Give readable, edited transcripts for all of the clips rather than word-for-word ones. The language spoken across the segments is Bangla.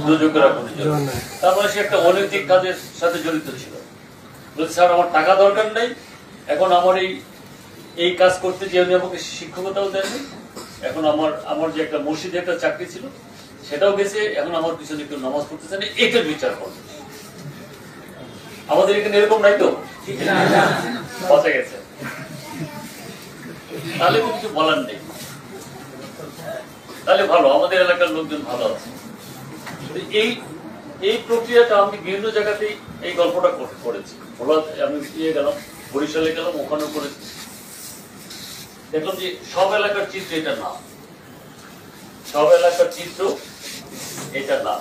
দুর্যোগের জন্য। তারপরে সে একটা অনৈতিক কাজের সাথে জড়িত ছিল। বলছে স্যার আমার টাকা দরকার নেই, এখন আমার এই কাজ করতে যে উনি আমাকে শিক্ষকতাও দেননি, এখন আমার যে একটা মসজিদে একটা চাকরি ছিল সেটাও গেছে, এখন আমার পিছনে কেউ নামাজ পড়তেছে না, এটার বিচার করবে। আমাদের এখানে এরকম নাই তো, বাঁচা গেছে, তাহলে তো কিছু বলার নেই। তাহলে ভালো, আমাদের এলাকার লোকজন ভালো আছে। এই প্রক্রিয়াটা আমি বিভিন্ন জায়গাতেই এই গল্পটা করেছি। আমি গেলাম, বরিশালে গেলাম, ওখানেও করেছি। দেখলাম যে সব এলাকার চিত্র এটা না, সব এলাকার চিত্র এটা না।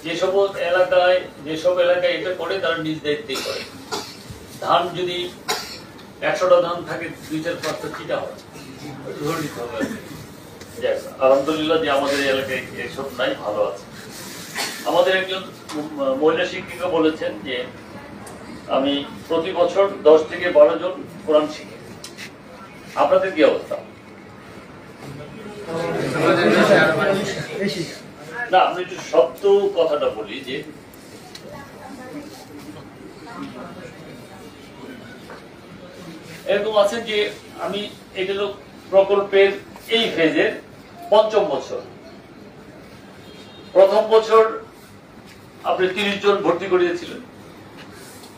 যেসব এলাকায় এটা করে তারা নিজ দায়িত্বেই করে। ধান যদি 100টা ধান থাকে, 2-4-5টা চিটা হয়, ধরে নিতে হবে। আলহামদুলিল্লাহ যে আমাদের এলাকায় এসব নাই, ভালো আছে। আমাদের একজন মহিলা শিক্ষিকা বলেছেন যে আমি প্রতি বছর 10 থেকে 12 জন কোরআন শিখি। আপনাদের কি অবস্থা? না, আমি একটু সত্য কথাটা বলি যে এরকম আছেন যে আমি এগুলো প্রকল্পের এই ফেজের 5ম বছর। প্রথম বছর আপনি 30 জন ভর্তি করিয়েছিলেন,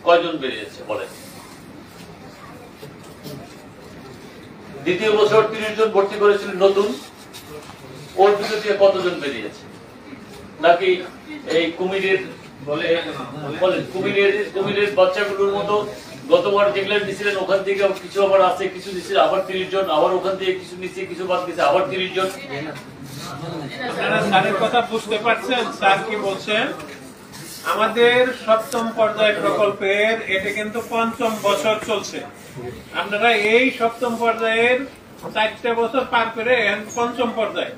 কয়জন বেরিয়েছে বলেন? দ্বিতীয় বছর 30 জন ভর্তি করেছিলেন নতুন, ওর ভিতর থেকে কতজন বেরিয়েছে? নাকি এই কুমিরের কুমিরের বাচ্চাগুলোর মতো গতবার যেগুলো নিছিলেন ওখান থেকে কিছু আবার আছে, কিছু নিচ্ছে আবার 30 জন, আবার ওখান থেকে কিছু নিচ্ছে, কিছু বাদ দিচ্ছে, আবার 30 জন। আপনারা স্যারের কথা বুঝতে পারছেন? স্যার কি বলছেন? আমাদের 7ম পর্যায় প্রকল্পের এটা কিন্তু 5ম বছর চলছে। আপনারা এই 7ম পর্যায়ের 4টে বছর পার করে 5ম পর্যায়ে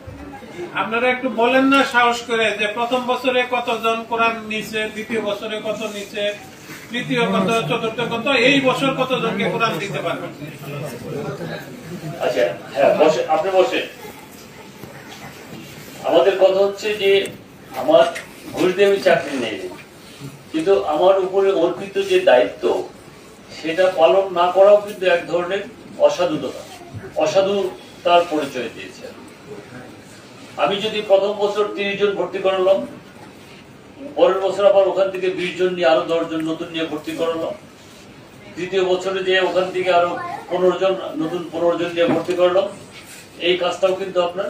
আপনারা একটু বলেন না সাহস করে যে প্রথম বছরে কতজন কোরআন নিচ্ছে, দ্বিতীয় বছরে কত নিচ্ছে, তৃতীয় কত, চতুর্থ কত, এই বছর কতজনকে কোরআন দিতে পারবেন? আচ্ছা, হ্যাঁ, আপনি বসেন। আমাদের কথা হচ্ছে যে আমার ঘুষ দিয়ে আমি চাকরি নেই, কিন্তু আমার উপরে অর্পিত যে দায়িত্ব সেটা পালন না করাও কিন্তু এক ধরনের অসাধুতার পরিচয় দিয়েছে। আমি যদি প্রথম বছর 30 জন ভর্তি করালাম, পরের বছর আবার ওখান থেকে 20 জন নিয়ে আরো 10 জন নতুন নিয়ে ভর্তি করালাম, তৃতীয় বছরে যে ওখান থেকে আরো 15 জন নতুন 15 জন নিয়ে ভর্তি করলাম, এই কাজটাও কিন্তু আপনার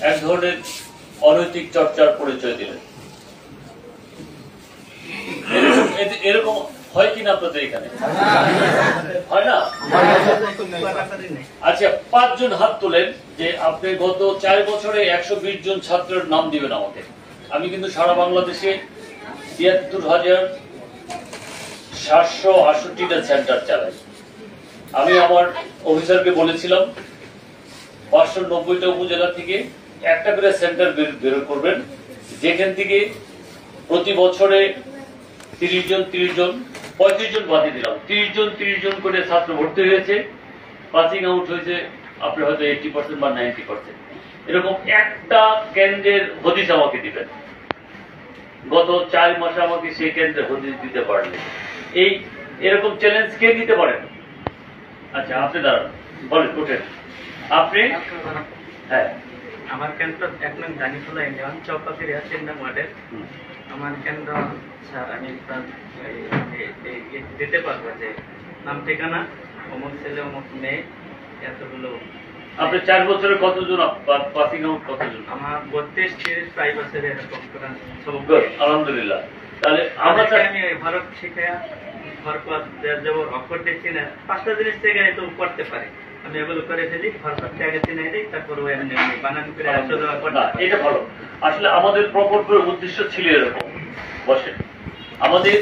এক ধরনের অনৈতিক চর্চার পরিচয় দিলেন। এরকম হয় কিনা আপনাদের এখানে? হয় না? আচ্ছা, 5 জন হাত তোলেন যে আপনি গত 4 বছরে 120 জন ছাত্রের নাম দিবেন আমাকে। আমি কিন্তু সারা বাংলাদেশে 73,768টা সেন্টার চালাই। আমি আমার অফিসারকে বলেছিলাম 590টা উপজেলা থেকে একটা করে সেন্টার বের করবেন, যেখান থেকে প্রতি বছরে 30 জন 35 জন বাদ দিলাম, 30 জন করে ছাত্র ভর্তি হয়েছে, পাসিং আউট হয়েছে আপনি হয়তো 80% বা 90%। এরকম একটা কেন্দ্রের হদিস আমাকে দিবেন, গত 4 মাসে আমাকে সেই কেন্দ্রের হদিস দিতে পারলে। এরকম চ্যালেঞ্জ কে নিতে পারেন? আচ্ছা, আপনি দাঁড়ান, বলেন, ওঠেন আপনি। হ্যাঁ, আমার কেন্দ্র 1 নং দানিফুলা ইউনিয়ন চৌপাতির 3 নং ওয়ার্ডের আমার কেন্দ্র। স্যার আমি দিতে পারবো যে নাম ঠিকানা, অমুক ছেলে অমুক মেয়ে, এতগুলো। আপনি 4 বছরে কতজন পাসিং আউট? কতজন? আমার 32-30 প্রায় বছরে এরকম কোরআন সবক। আলহামদুলিল্লাহ। তাহলে আমি ভারত শিখা ভরপত জবর অক্ষর দেখছি না, 5টা জিনিস থেকে তো করতে পারে। আমি এগুলো করে ফেলি, ভরপতকে আগে চিনাই দিই, তারপর ওই আমি বানান করে আসা যাওয়া করতে। এটা ভালো। আসলে আমাদের প্রকল্পের উদ্দেশ্য ছিল এরকম। বসে আমাদের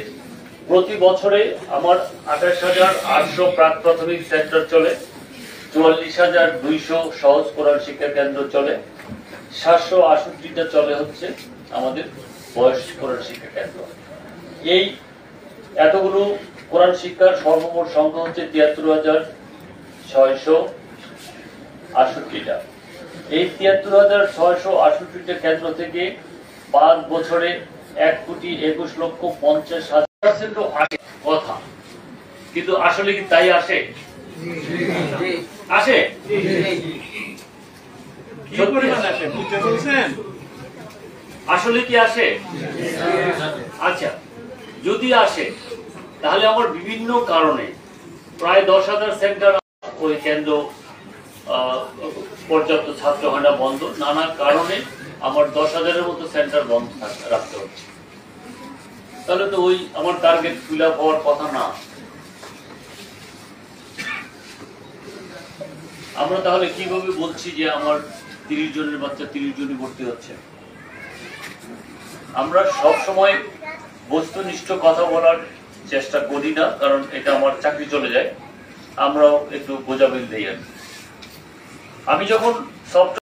প্রতি বছরে আমার 28,800 প্রাক প্রাথমিক সেন্টার চলে, 44,200 সহজ কোরআন শিক্ষা কেন্দ্র চলে, 768টা চলে হচ্ছে আমাদের বয়স কোরআন শিক্ষা কেন্দ্র। এই এতগুলো কোরআন শিক্ষার সর্বমোট সংখ্যা হচ্ছে 73,668টা। এই ৭৩,৬৬৮টা কেন্দ্র থেকে ৫ বছরে ১,২১,৫০,০০০% আসে কথা, কিন্তু আসলে কি তাই আসে? আসে? কি পরিমাণ আসে বুঝতে বলছেন? আসলে কি আসে? আচ্ছা, যদি আসে তাহলে আমার বিভিন্ন কারণে প্রায় ১০,০০০ সেন্টার ওই কেন্দ্র পর্যাপ্ত ছাত্র হয় না, বন্ধ, নানা কারণে আমার ১০,০০০-এর মতো সেন্টার বন্ধ রাখতে হচ্ছে। তাহলে তো ওই আমার টার্গেট ফিল আপ হওয়ার কথা না। আমরা তাহলে কিভাবে বলছি যে আমার ৩০ জনের বাচ্চা ৩০ জনই ভর্তি হচ্ছে? আমরা সব সময় বস্তুনিষ্ঠ কথা বলার চেষ্টা করি না, কারণ এটা আমার চাকরি চলে যায়। আমরাও একটু গোজামিল দিই আর কি। আমি যখন সফট